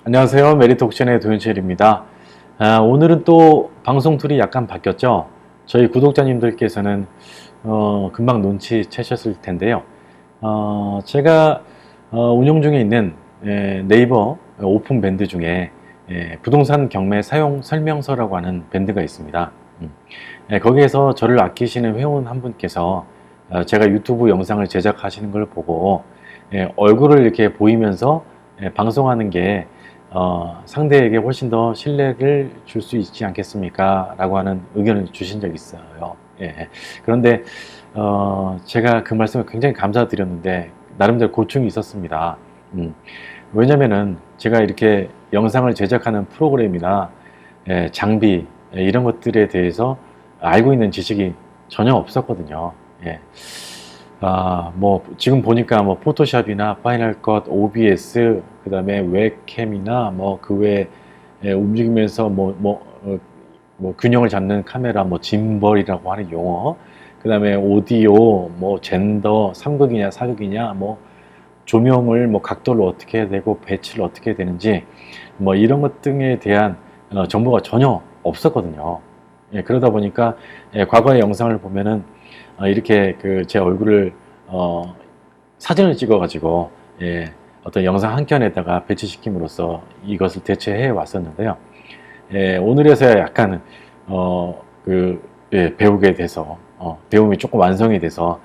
안녕하세요. 메리트옥션의 도현철입니다. 오늘은 또 방송 툴이 약간 바뀌었죠. 저희 구독자님들께서는 금방 눈치채셨을 텐데요. 제가 운영 중에 있는 네이버 오픈 밴드 중에 부동산 경매 사용 설명서라고 하는 밴드가 있습니다. 거기에서 저를 아끼시는 회원 한 분께서 제가 유튜브 영상을 제작하시는 걸 보고 얼굴을 이렇게 보이면서 방송하는 게 상대에게 훨씬 더 신뢰를 줄 수 있지 않겠습니까? 라고 하는 의견을 주신 적이 있어요. 그런데 제가 그 말씀을 굉장히 감사드렸는데 나름대로 고충이 있었습니다. 왜냐면은 제가 이렇게 영상을 제작하는 프로그램이나 장비 이런 것들에 대해서 알고 있는 지식이 전혀 없었거든요. 뭐 지금 보니까 뭐 포토샵이나 파이널 컷, OBS, 그 다음에 웹캠이나 뭐 그 외에 움직이면서 뭐 균형을 잡는 카메라, 뭐 짐벌이라고 하는 용어, 그 다음에 오디오, 뭐 젠더, 3극이냐 4극이냐, 뭐 조명을 뭐 각도를 어떻게 해야 되고 배치를 어떻게 해야 되는지 뭐 이런 것 등에 대한 정보가 전혀 없었거든요. 그러다 보니까 과거의 영상을 보면은 이렇게 그 제 얼굴을 사진을 찍어 가지고 어떤 영상 한 켠에다가 배치시킴으로써 이것을 대체해 왔었는데요. 오늘에서야 약간 배우게 돼서 배움이 조금 완성이 돼서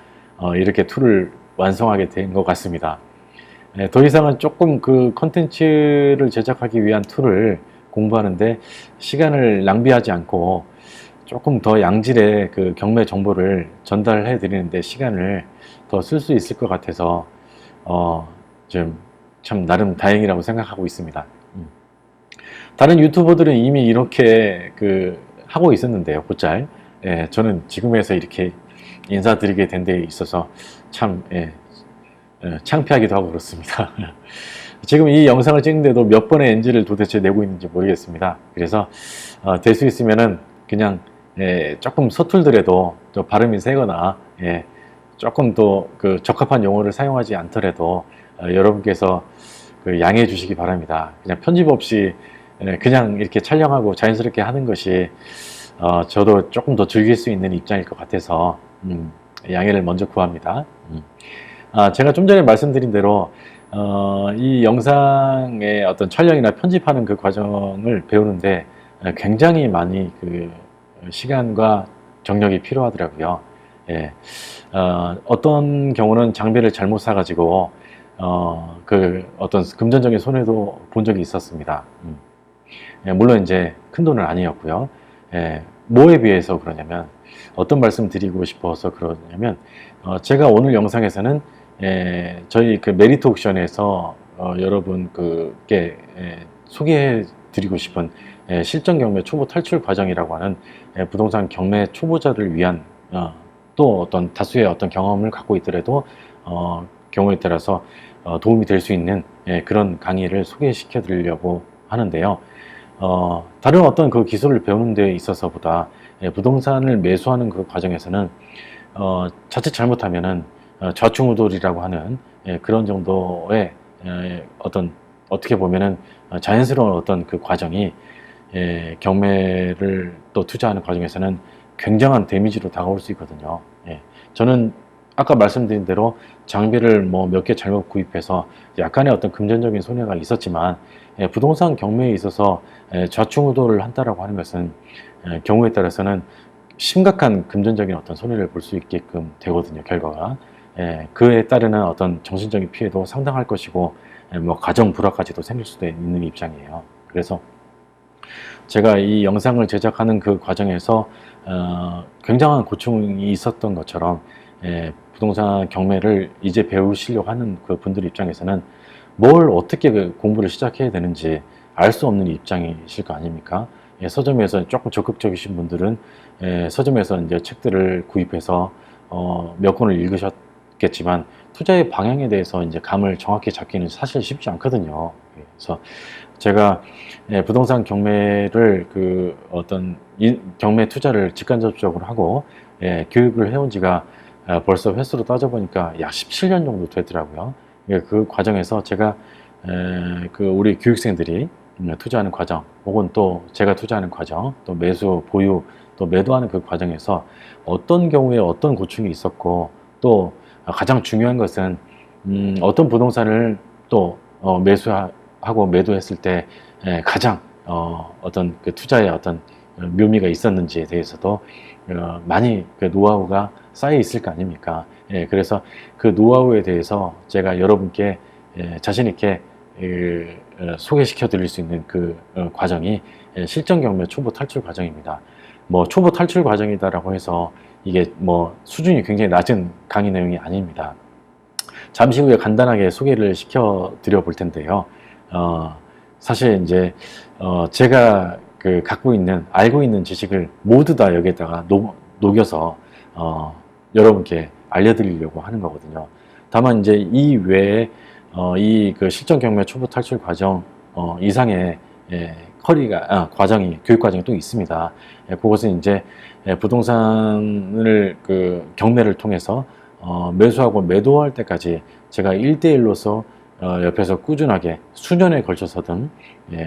이렇게 툴을 완성하게 된 것 같습니다. 더 이상은 조금 그 컨텐츠를 제작하기 위한 툴을 공부하는데 시간을 낭비하지 않고 조금 더 양질의 그 경매 정보를 전달해 드리는데 시간을 더 쓸 수 있을 것 같아서 좀 참 나름 다행이라고 생각하고 있습니다. 다른 유튜버들은 이미 이렇게 그 하고 있었는데요, 곧잘. 저는 지금에서 이렇게 인사드리게 된 데 있어서 참 창피하기도 하고 그렇습니다. 지금 이 영상을 찍는데도 몇 번의 NG를 도대체 내고 있는지 모르겠습니다. 그래서 될 수 있으면은 그냥 조금 서툴더라도 또 발음이 세거나 조금 더 그 적합한 용어를 사용하지 않더라도 여러분께서 그 양해해 주시기 바랍니다. 그냥 편집 없이 그냥 이렇게 촬영하고 자연스럽게 하는 것이 저도 조금 더 즐길 수 있는 입장일 것 같아서 양해를 먼저 구합니다. 제가 좀 전에 말씀드린 대로 이 영상의 어떤 촬영이나 편집하는 그 과정을 배우는데 굉장히 많이 그 시간과 정력이 필요하더라고요. 어떤 경우는 장비를 잘못 사가지고 그 어떤 금전적인 손해도 본 적이 있었습니다. 물론 이제 큰 돈은 아니었고요. 뭐에 비해서 그러냐면 어떤 말씀 드리고 싶어서 그러냐면 제가 오늘 영상에서는 저희 그 메리트 옥션에서 여러분 그게 소개해 드리고 싶은 실전 경매 초보 탈출 과정이라고 하는 부동산 경매 초보자를 위한 또 어떤 다수의 어떤 경험을 갖고 있더라도 경우에 따라서 도움이 될 수 있는 그런 강의를 소개시켜 드리려고 하는데요. 다른 어떤 그 기술을 배우는 데 있어서보다 부동산을 매수하는 그 과정에서는 자칫 잘못하면은 좌충우돌이라고 하는 그런 정도의 어떻게 보면은 자연스러운 어떤 그 과정이 경매를 또 투자하는 과정에서는 굉장한 데미지로 다가올 수 있거든요. 저는 아까 말씀드린 대로 장비를 뭐 몇 개 잘못 구입해서 약간의 어떤 금전적인 손해가 있었지만 부동산 경매에 있어서 좌충우돌을 한다라고 하는 것은 경우에 따라서는 심각한 금전적인 어떤 손해를 볼 수 있게끔 되거든요, 결과가. 그에 따르는 어떤 정신적인 피해도 상당할 것이고 뭐 가정 불화까지도 생길 수도 있는 입장이에요. 그래서 제가 이 영상을 제작하는 그 과정에서 굉장한 고충이 있었던 것처럼 부동산 경매를 이제 배우시려고 하는 그 분들 입장에서는 뭘 어떻게 공부를 시작해야 되는지 알 수 없는 입장이실 거 아닙니까? 서점에서 조금 적극적이신 분들은 서점에서 이제 책들을 구입해서 몇 권을 읽으셨겠지만 투자의 방향에 대해서 이제 감을 정확히 잡기는 사실 쉽지 않거든요. 그래서 제가 부동산 경매를 그 어떤 경매 투자를 직간접적으로 하고 교육을 해온 지가 벌써 횟수로 따져보니까 약 17년 정도 되더라고요. 그 과정에서 제가 그 우리 교육생들이 투자하는 과정, 혹은 또 제가 투자하는 과정, 또 매수, 보유, 또 매도하는 그 과정에서 어떤 경우에 어떤 고충이 있었고, 또 가장 중요한 것은 어떤 부동산을 또 매수하고 매도했을 때 가장 어떤 그 투자에 어떤 묘미가 있었는지에 대해서도 많이 그 노하우가 쌓여 있을 거 아닙니까? 그래서 그 노하우에 대해서 제가 여러분께 자신 있게 소개시켜 드릴 수 있는 그 과정이 실전 경매 초보 탈출 과정입니다. 뭐 초보 탈출 과정이다라고 해서 이게 뭐 수준이 굉장히 낮은 강의 내용이 아닙니다. 잠시 후에 간단하게 소개를 시켜 드려 볼 텐데요. 사실 이제 제가 그 갖고 있는 알고 있는 지식을 모두 다 여기에다가 녹여서 여러분께 알려드리려고 하는 거거든요. 다만 이제 이 외에 이 그 실전 경매 초보 탈출 과정 이상의 과정이 교육 과정이 또 있습니다. 그것은 이제 부동산을 그 경매를 통해서 매수하고 매도할 때까지 제가 1대1로서 옆에서 꾸준하게 수년에 걸쳐서든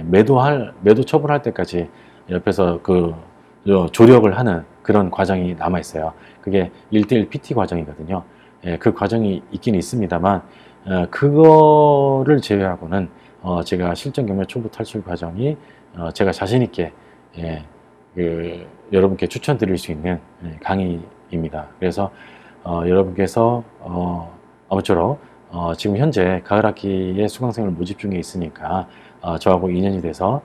매도 처분할 때까지 옆에서 그 조력을 하는 그런 과정이 남아 있어요. 그게 1대1 PT 과정이거든요. 그 과정이 있긴 있습니다만 그거를 제외하고는 제가 실전 경매 초보 탈출 과정이 제가 자신 있게 여러분께 추천드릴 수 있는 강의입니다. 그래서 여러분께서 아무쪼록 지금 현재 가을 학기에 수강생을 모집 중에 있으니까 저하고 인연이 돼서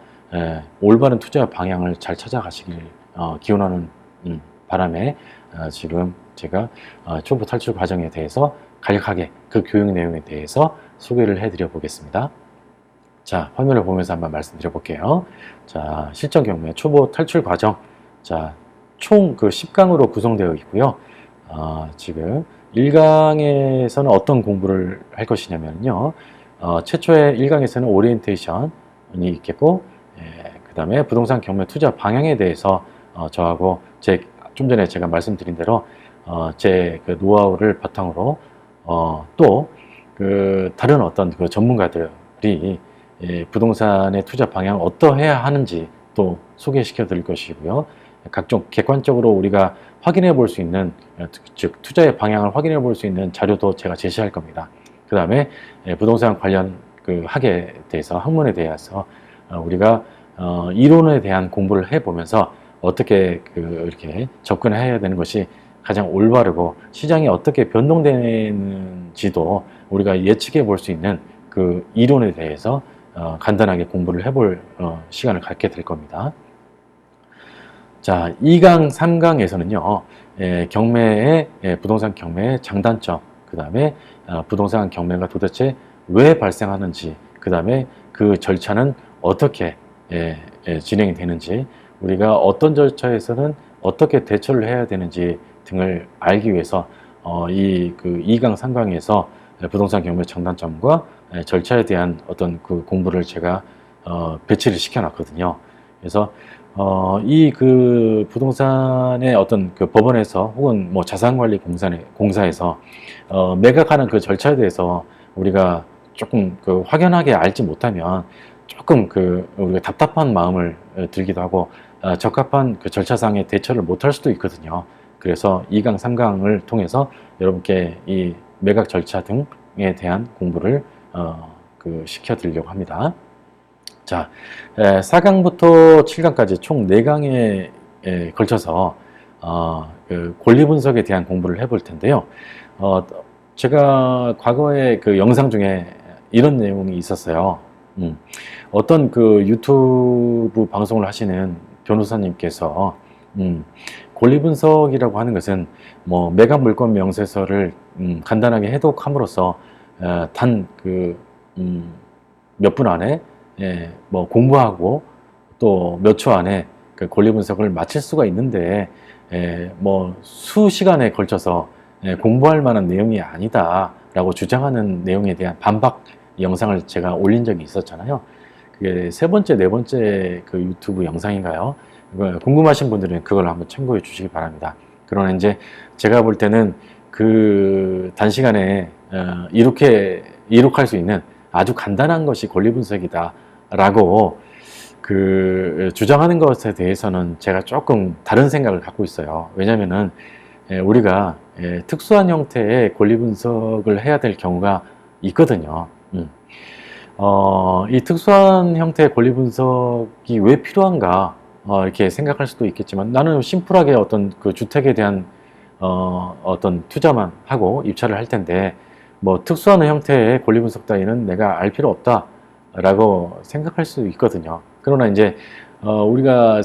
올바른 투자 방향을 잘 찾아가시길 기원하는 바람에 지금 제가 초보 탈출 과정에 대해서 간략하게 그 교육 내용에 대해서 소개를 해드려 보겠습니다. 자, 화면을 보면서 한번 말씀드려 볼게요. 자, 실전 경매 초보 탈출 과정. 자, 총 그 10강으로 구성되어 있고요. 지금 1강에서는 어떤 공부를 할 것이냐면요. 최초의 1강에서는 오리엔테이션이 있겠고, 그 다음에 부동산 경매 투자 방향에 대해서 저하고 좀 전에 제가 말씀드린 대로 제 그 노하우를 바탕으로 또 그 다른 어떤 그 전문가들이 부동산의 투자 방향을 어떠해야 하는지 또 소개시켜 드릴 것이고요. 각종 객관적으로 우리가 확인해 볼 수 있는, 즉 투자의 방향을 확인해 볼 수 있는 자료도 제가 제시할 겁니다. 그 다음에 부동산 관련 그 학에 대해서, 학문에 대해서 우리가 이론에 대한 공부를 해보면서 어떻게 이렇게 접근해야 되는 것이 가장 올바르고 시장이 어떻게 변동되는지도 우리가 예측해 볼 수 있는 그 이론에 대해서 간단하게 공부를 해볼 시간을 갖게 될 겁니다. 자, 2강, 3강에서는요, 경매의, 부동산 경매의 장단점, 그 다음에 부동산 경매가 도대체 왜 발생하는지, 그 다음에 그 절차는 어떻게 진행이 되는지, 우리가 어떤 절차에서는 어떻게 대처를 해야 되는지 등을 알기 위해서 이 그 2강, 3강에서 부동산 경매 장단점과 절차에 대한 어떤 그 공부를 제가 배치를 시켜놨거든요. 그래서 이 그 부동산의 어떤 그 법원에서 혹은 뭐 자산관리 공사에서 매각하는 그 절차에 대해서 우리가 조금 그 확연하게 알지 못하면 조금 그 우리가 답답한 마음을 들기도 하고 적합한 그 절차상의 대처를 못할 수도 있거든요. 그래서 2강, 3강을 통해서 여러분께 이 매각 절차 등에 대한 공부를 시켜드리려고 합니다. 자, 4강부터 7강까지 총 4강에 걸쳐서 그 권리 분석에 대한 공부를 해볼 텐데요. 제가 과거에 그 영상 중에 이런 내용이 있었어요. 어떤 그 유튜브 방송을 하시는 변호사님께서 권리 분석이라고 하는 것은 뭐 매각 물건 명세서를 간단하게 해독함으로써 단 그 몇 분 안에 뭐 공부하고 또 몇 초 안에 그 권리 분석을 마칠 수가 있는데 뭐 수시간에 걸쳐서 공부할 만한 내용이 아니다라고 주장하는 내용에 대한 반박 영상을 제가 올린 적이 있었잖아요. 그게 세 번째, 네 번째 그 유튜브 영상인가요? 궁금하신 분들은 그걸 한번 참고해 주시기 바랍니다. 그러나 이제 제가 볼 때는 그 단시간에 이룩할 수 있는 아주 간단한 것이 권리 분석이다라고 주장하는 것에 대해서는 제가 조금 다른 생각을 갖고 있어요. 왜냐면은 우리가 특수한 형태의 권리 분석을 해야 될 경우가 있거든요. 이 특수한 형태의 권리 분석이 왜 필요한가 이렇게 생각할 수도 있겠지만, 나는 심플하게 어떤 그 주택에 대한 어떤 투자만 하고 입찰을 할 텐데, 뭐 특수한 형태의 권리 분석 따위는 내가 알 필요 없다라고 생각할 수 있거든요. 그러나 이제 우리가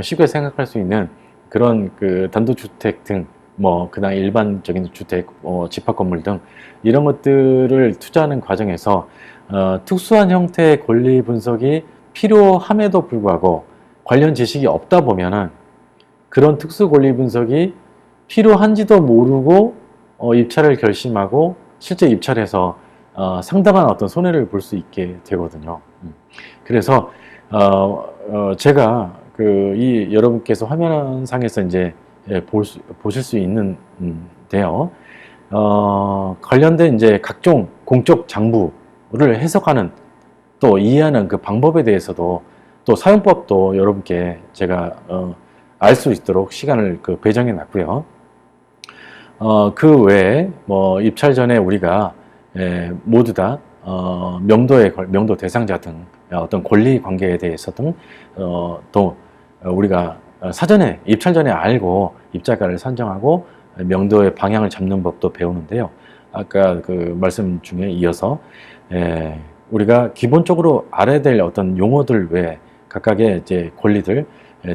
쉽게 생각할 수 있는 그런 그 단독주택 등, 뭐 그다음 일반적인 주택, 집합 건물 등 이런 것들을 투자하는 과정에서 특수한 형태의 권리 분석이 필요함에도 불구하고 관련 지식이 없다 보면은 그런 특수 권리 분석이 필요한지도 모르고 입찰을 결심하고 실제 입찰에서 상당한 어떤 손해를 볼 수 있게 되거든요. 그래서 제가 여러분께서 화면상에서 이제 보실 수 있는데요. 관련된 이제 각종 공적 장부를 해석하는, 또 이해하는 그 방법에 대해서도, 또 사용법도 여러분께 제가 알 수 있도록 시간을 배정해 놨고요. 그 외에 뭐 입찰 전에 우리가 모두 다 명도 대상자 등 어떤 권리 관계에 대해서 등 또 우리가 사전에 입찰 전에 알고 입찰가를 산정하고 명도의 방향을 잡는 법도 배우는데요. 아까 그 말씀 중에 이어서 우리가 기본적으로 알아야 될 어떤 용어들 외에 각각의 이제 권리들,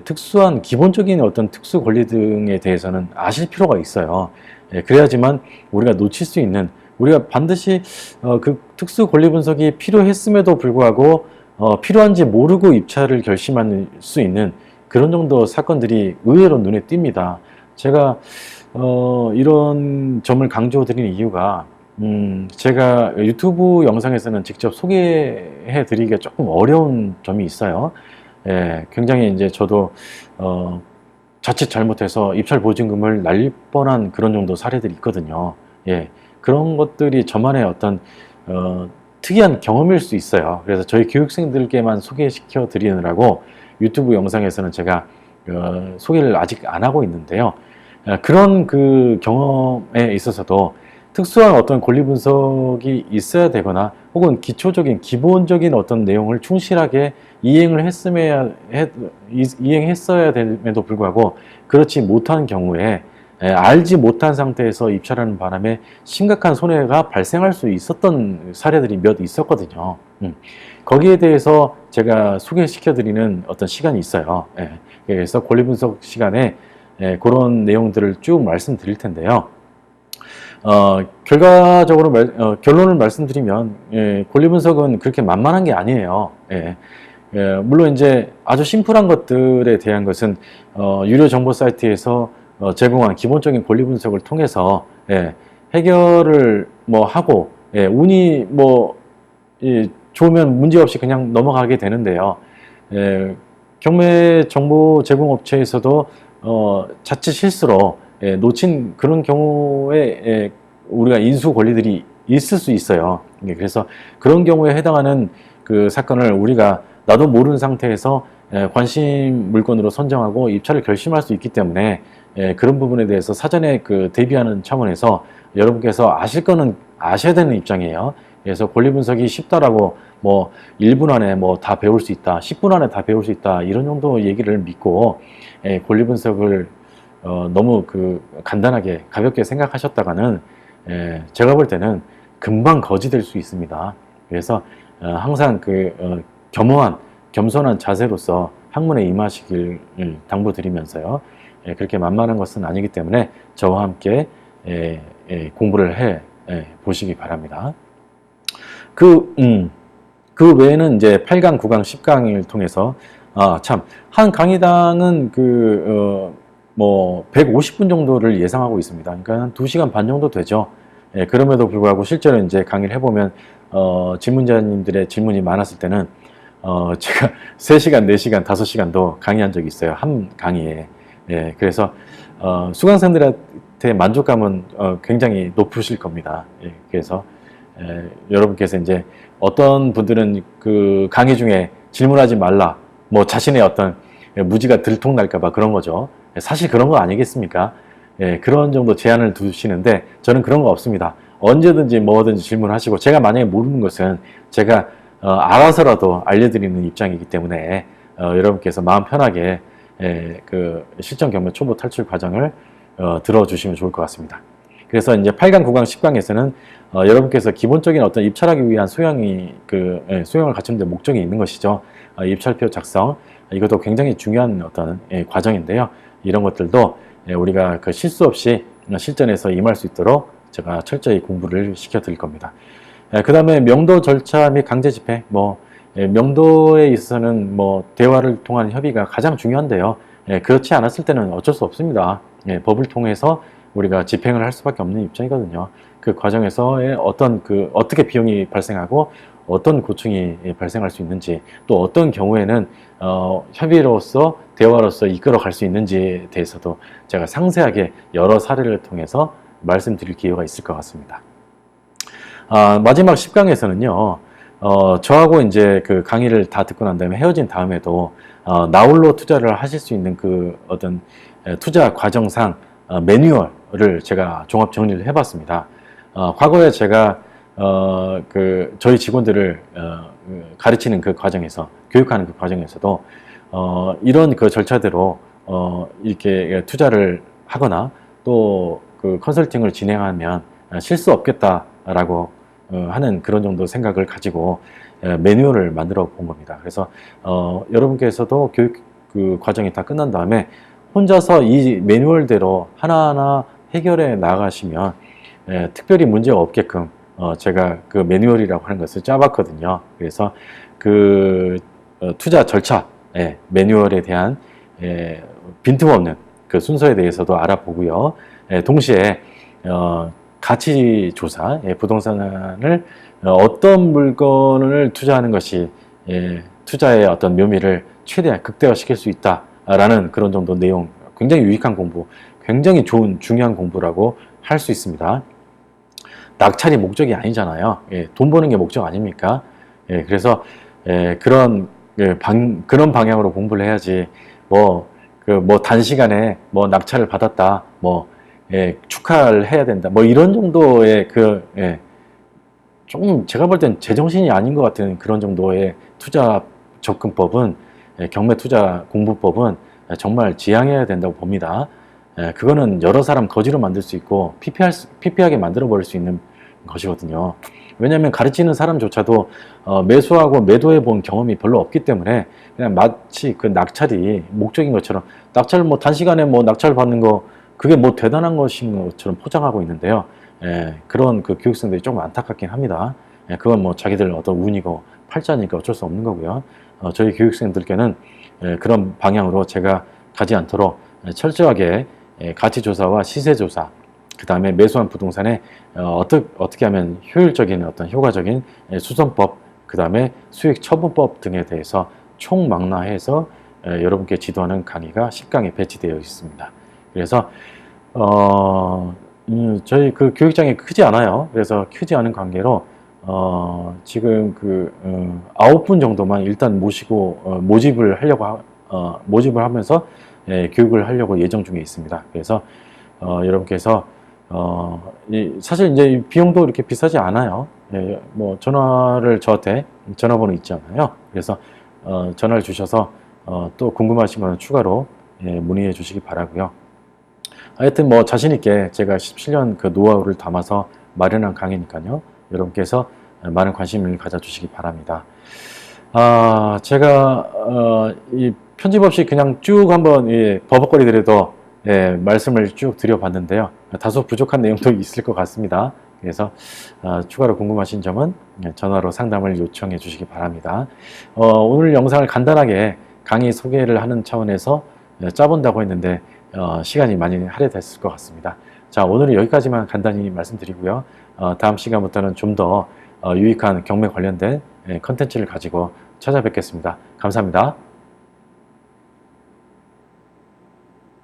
특수한 기본적인 어떤 특수 권리 등에 대해서는 아실 필요가 있어요. 그래야지만 우리가 놓칠 수 있는, 우리가 반드시 그 특수 권리 분석이 필요했음에도 불구하고 필요한지 모르고 입찰을 결심할 수 있는 그런 정도 사건들이 의외로 눈에 띕니다. 제가 이런 점을 강조드리는 이유가 제가 유튜브 영상에서는 직접 소개해 드리기가 조금 어려운 점이 있어요. 굉장히 이제 저도 자칫 잘못해서 입찰 보증금을 날릴 뻔한 그런 정도 사례들이 있거든요. 그런 것들이 저만의 어떤 특이한 경험일 수 있어요. 그래서 저희 교육생들께만 소개시켜 드리느라고 유튜브 영상에서는 제가 소개를 아직 안 하고 있는데요. 그런 그 경험에 있어서도 특수한 어떤 권리 분석이 있어야 되거나 혹은 기본적인 어떤 내용을 충실하게 이행했어야 됨에도 불구하고 그렇지 못한 경우에 알지 못한 상태에서 입찰하는 바람에 심각한 손해가 발생할 수 있었던 사례들이 몇 있었거든요. 거기에 대해서 제가 소개시켜드리는 어떤 시간이 있어요. 그래서 권리 분석 시간에 그런 내용들을 쭉 말씀드릴 텐데요. 결과적으로 결론을 말씀드리면 권리 분석은 그렇게 만만한 게 아니에요. 물론 이제 아주 심플한 것들에 대한 것은 유료 정보 사이트에서 제공한 기본적인 권리 분석을 통해서 해결을 뭐 하고 운이 뭐 좋으면 문제없이 그냥 넘어가게 되는데요. 경매 정보 제공 업체에서도 자칫 실수로 놓친 그런 경우에 우리가 인수 권리들이 있을 수 있어요. 그래서 그런 경우에 해당하는 그 사건을 우리가 나도 모르는 상태에서 관심 물건으로 선정하고 입찰을 결심할 수 있기 때문에 그런 부분에 대해서 사전에 대비하는 차원에서 여러분께서 아실 거는 아셔야 되는 입장이에요. 그래서 권리 분석이 쉽다라고 뭐 1분 안에 뭐 다 배울 수 있다, 10분 안에 다 배울 수 있다, 이런 정도 얘기를 믿고 권리 분석을 너무 간단하게 가볍게 생각하셨다가는 제가 볼 때는 금방 거지될 수 있습니다. 그래서 항상 겸손한 자세로서 학문에 임하시길 당부드리면서요. 그렇게 만만한 것은 아니기 때문에 저와 함께 공부를 해 보시기 바랍니다. 그 외에는 이제 8강, 9강, 10강을 통해서 한 강의당은 150분 정도를 예상하고 있습니다. 그러니까 한 2시간 반 정도 되죠. 그럼에도 불구하고 실제로 이제 강의를 해보면 질문자님들의 질문이 많았을 때는 제가 3시간, 4시간, 5시간도 강의한 적이 있어요. 한 강의에. 그래서 수강생들한테 만족감은 굉장히 높으실 겁니다. 그래서 여러분께서 이제 어떤 분들은 그 강의 중에 질문하지 말라, 뭐 자신의 어떤 무지가 들통날까봐 그런 거죠. 사실 그런 거 아니겠습니까? 예, 그런 정도 제한을 두시는데 저는 그런 거 없습니다. 언제든지 뭐든지 질문하시고, 제가 만약에 모르는 것은 제가 알아서라도 알려드리는 입장이기 때문에 여러분께서 마음 편하게 그 실전 경매 초보 탈출 과정을 들어주시면 좋을 것 같습니다. 그래서 이제 8강, 9강, 10강에서는 여러분께서 기본적인 어떤 입찰하기 위한 소형을 갖추는 데 목적이 있는 것이죠. 입찰표 작성, 이것도 굉장히 중요한 어떤 과정인데요. 이런 것들도 우리가 그 실수 없이 실전에서 임할 수 있도록 제가 철저히 공부를 시켜 드릴 겁니다. 그 다음에 명도 절차 및 강제 집행, 명도에 있어서는 대화를 통한 협의가 가장 중요한데요. 그렇지 않았을 때는 어쩔 수 없습니다. 법을 통해서 우리가 집행을 할 수밖에 없는 입장이거든요. 그 과정에서의 어떻게 비용이 발생하고 어떤 고충이 발생할 수 있는지, 또 어떤 경우에는 협의로서 대화로서 이끌어 갈 수 있는지에 대해서도 제가 상세하게 여러 사례를 통해서 말씀드릴 기회가 있을 것 같습니다. 마지막 10강에서는요, 저하고 이제 그 강의를 다 듣고 난 다음에 헤어진 다음에도 나홀로 투자를 하실 수 있는 그 어떤 투자 과정상 매뉴얼을 제가 종합 정리를 해봤습니다. 과거에 제가 저희 직원들을 가르치는 그 과정에서, 교육하는 그 과정에서도 이런 그 절차대로 이렇게 투자를 하거나 또 그 컨설팅을 진행하면 실수 없겠다라고 하는 그런 정도 생각을 가지고 매뉴얼을 만들어 본 겁니다. 그래서 여러분께서도 교육 그 과정이 다 끝난 다음에 혼자서 이 매뉴얼대로 하나하나 해결해 나가시면 특별히 문제가 없게끔 제가 그 매뉴얼이라고 하는 것을 짜봤거든요. 그래서 그 투자 절차 매뉴얼에 대한 빈틈없는 그 순서에 대해서도 알아보고요. 동시에 가치 조사, 부동산을 어떤 물건을 투자하는 것이 투자의 어떤 묘미를 최대한 극대화시킬 수 있다라는 그런 정도 내용, 굉장히 유익한 공부, 굉장히 좋은 중요한 공부라고 할 수 있습니다. 낙찰이 목적이 아니잖아요. 돈 버는 게 목적 아닙니까? 그래서 그런 방향으로 공부를 해야지 단시간에 낙찰을 받았다, 축하를 해야 된다, 이런 정도의 조금 제가 볼 땐 제정신이 아닌 것 같은 그런 정도의 투자 접근법은, 경매 투자 공부법은 정말 지양해야 된다고 봅니다. 그거는 여러 사람 거지로 만들 수 있고 피폐하게 만들어 버릴 수 있는 것이거든요. 왜냐하면 가르치는 사람조차도 매수하고 매도해 본 경험이 별로 없기 때문에 그냥 마치 그 낙찰이 목적인 것처럼, 낙찰 단시간에 낙찰 받는 거 그게 대단한 것인 것처럼 포장하고 있는데요. 그런 그 교육생들이 조금 안타깝긴 합니다. 그건 자기들 어떤 운이고 팔자니까 어쩔 수 없는 거고요. 저희 교육생들께는 그런 방향으로 제가 가지 않도록 철저하게 가치조사와 시세조사, 그 다음에 매수한 부동산에 어떻게 하면 효율적인 어떤 효과적인 수선법, 그 다음에 수익 처분법 등에 대해서 총망라해서 여러분께 지도하는 강의가 10강에 배치되어 있습니다. 그래서 저희 그 교육장이 크지 않아요. 그래서 크지 않은 관계로 지금 9분 정도만 일단 모시고 모집을 하면서 교육을 하려고 예정 중에 있습니다. 그래서 여러분께서 사실 이제 비용도 이렇게 비싸지 않아요. 전화를 저한테 전화번호 있잖아요. 그래서 전화를 주셔서 또 궁금하신 거는 추가로 문의해 주시기 바라고요. 하여튼 자신 있게 제가 17년 그 노하우를 담아서 마련한 강의니까요. 여러분께서 많은 관심을 가져주시기 바랍니다. 제가 이 편집 없이 그냥 쭉 한번 버벅거리더라도 말씀을 쭉 드려봤는데요. 다소 부족한 내용도 있을 것 같습니다. 그래서 추가로 궁금하신 점은 전화로 상담을 요청해 주시기 바랍니다. 오늘 영상을 간단하게 강의 소개를 하는 차원에서 짜본다고 했는데 시간이 많이 할애됐을 것 같습니다. 자, 오늘은 여기까지만 간단히 말씀드리고요. 다음 시간부터는 좀 더 유익한 경매 관련된 컨텐츠를 가지고 찾아뵙겠습니다. 감사합니다.